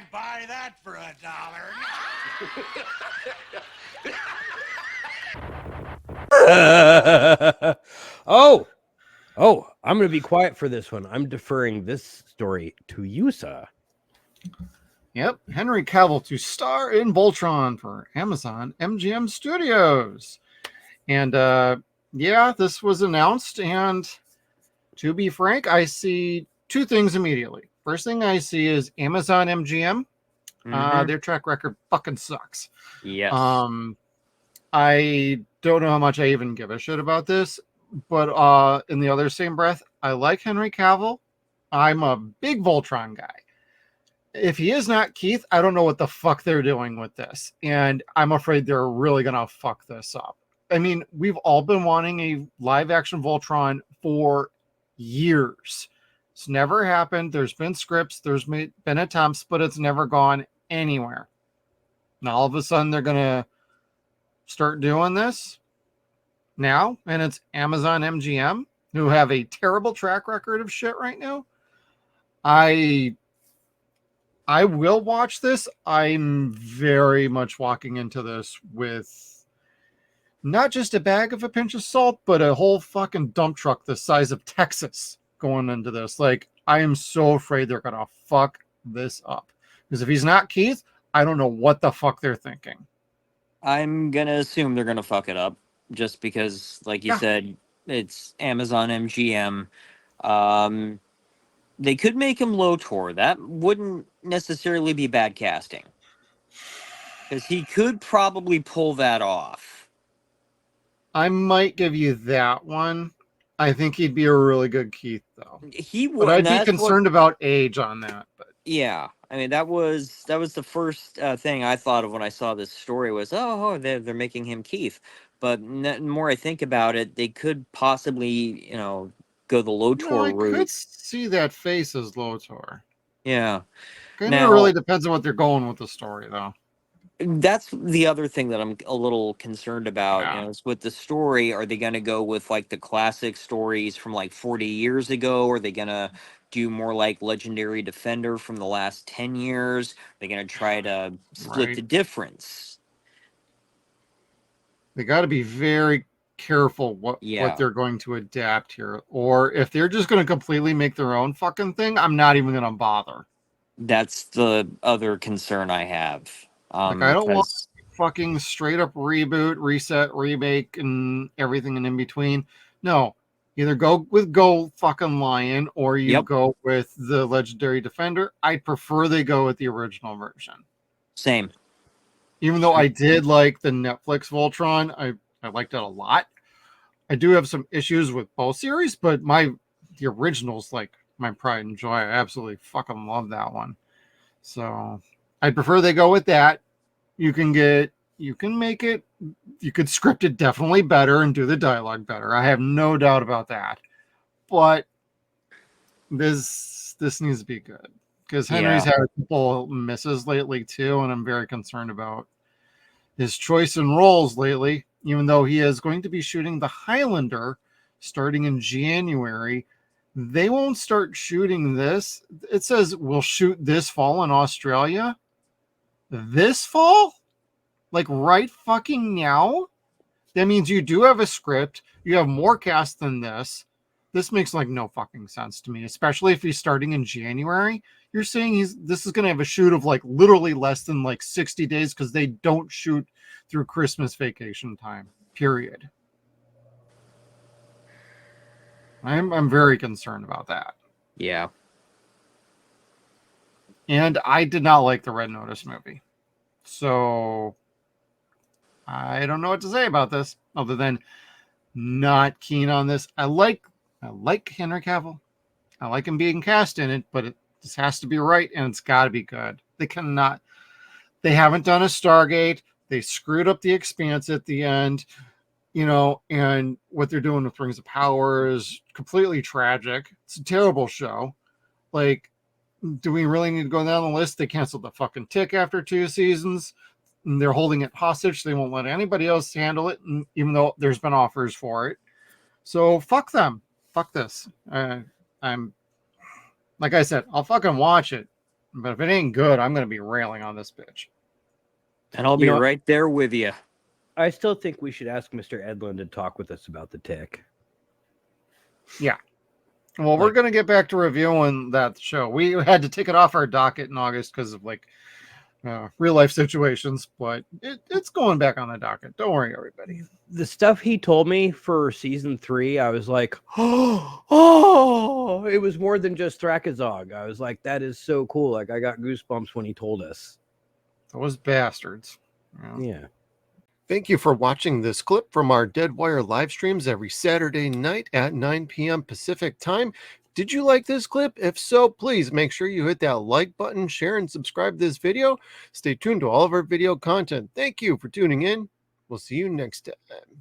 I'd buy that for $1. I'm going to be quiet for this one. I'm deferring this story to you, sir. Yep, Henry Cavill to star in Voltron for Amazon MGM Studios. And yeah, this was announced. And to be frank, I see two things immediately. First thing I see is Amazon MGM. Their track record fucking sucks. Yes. I don't know how much I even give a shit about this, but in the other same breath, I like Henry Cavill. I'm a big Voltron guy. If he is not Keith, I don't know what the fuck they're doing with this. And I'm afraid they're really going to fuck this up. I mean, we've all been wanting a live action Voltron for years. It's never happened. There's been scripts, there's been attempts, but it's never gone anywhere. Now, all of a sudden, they're going to start doing this now, and it's Amazon MGM, who have a terrible track record of shit right now. I will watch this. I'm very much walking into this with not just a bag of a pinch of salt, but a whole fucking dump truck the size of Texas going into this. Like, I am so afraid they're going to fuck this up. Because if he's not Keith, I don't know what the fuck they're thinking. I'm going to assume they're going to fuck it up just because, like you said, it's Amazon MGM. They could make him Lotor. That wouldn't necessarily be bad casting. Because he could probably pull that off. I might give you that one. I think he'd be a really good Keith, though. He would. But I'd be concerned about age on that. But yeah, I mean that was the first thing I thought of when I saw this story was they're making him Keith. But the more I think about it, they could possibly go the Lotor route. I could see that face as Lotor. Yeah. Kind of really depends on what they're going with the story, though. That's the other thing that I'm a little concerned about. Yeah. Is with the story, are they going to go with like the classic stories from like 40 years ago? Or are they going to do more like Legendary Defender from the last 10 years? Are they going to try to split the difference? They got to be very careful what they're going to adapt here. Or if they're just going to completely make their own fucking thing, I'm not even going to bother. That's the other concern I have. I don't want fucking straight up reboot, reset, remake, and everything in between. No, either go with Go fucking Lion or you go with the Legendary Defender. I prefer they go with the original version. Same. Even though I did like the Netflix Voltron, I liked it a lot. I do have some issues with both series, but the original's like my pride and joy. I absolutely fucking love that one. So I prefer they go with that. You can make it, you could script it definitely better and do the dialogue better. I have no doubt about that. But this needs to be good. Because Henry's had a couple misses lately too, and I'm very concerned about his choice in roles lately, even though he is going to be shooting The Highlander starting in January. They won't start shooting this. It says we'll shoot this fall in Australia. This fall? Like right fucking now? That means you do have a script. You have more cast than this. This makes like no fucking sense to me, especially if he's starting in January. You're saying this is going to have a shoot of like literally less than like 60 days because they don't shoot through Christmas vacation time, period. I'm very concerned about that. Yeah. And I did not like the Red Notice movie. So I don't know what to say about this other than not keen on this. I like Henry Cavill. I like him being cast in it, but it just has to be right and it's got to be good. They haven't done a Stargate. They screwed up the Expanse at the end, and what they're doing with Rings of Power is completely tragic. It's a terrible show. Like, do we really need to go down the list? They canceled the fucking Tick after 2 seasons. And they're holding it hostage. They won't let anybody else handle it, even though there's been offers for it. So fuck them. Fuck this. I'm like I said, I'll fucking watch it, But if it ain't good, I'm going to be railing on this bitch. And I'll You be know- right there with you. I still think we should ask Mr. Edlund to talk with us about the tick. Well, we're Like- going to get back to reviewing that show. We had to take it off our docket in August because of like real life situations, but it's going back on the docket. Don't worry, everybody. The stuff he told me for season 3, I was like, oh, it was more than just Thrakazog. I was like, that is so cool. Like, I got goosebumps when he told us. Those bastards. Yeah. Thank you for watching this clip from our Dead Wire live streams every Saturday night at 9 p.m. Pacific time. Did you like this clip? If so, please make sure you hit that like button, share, and subscribe to this video. Stay tuned to all of our video content. Thank you for tuning in. We'll see you next time.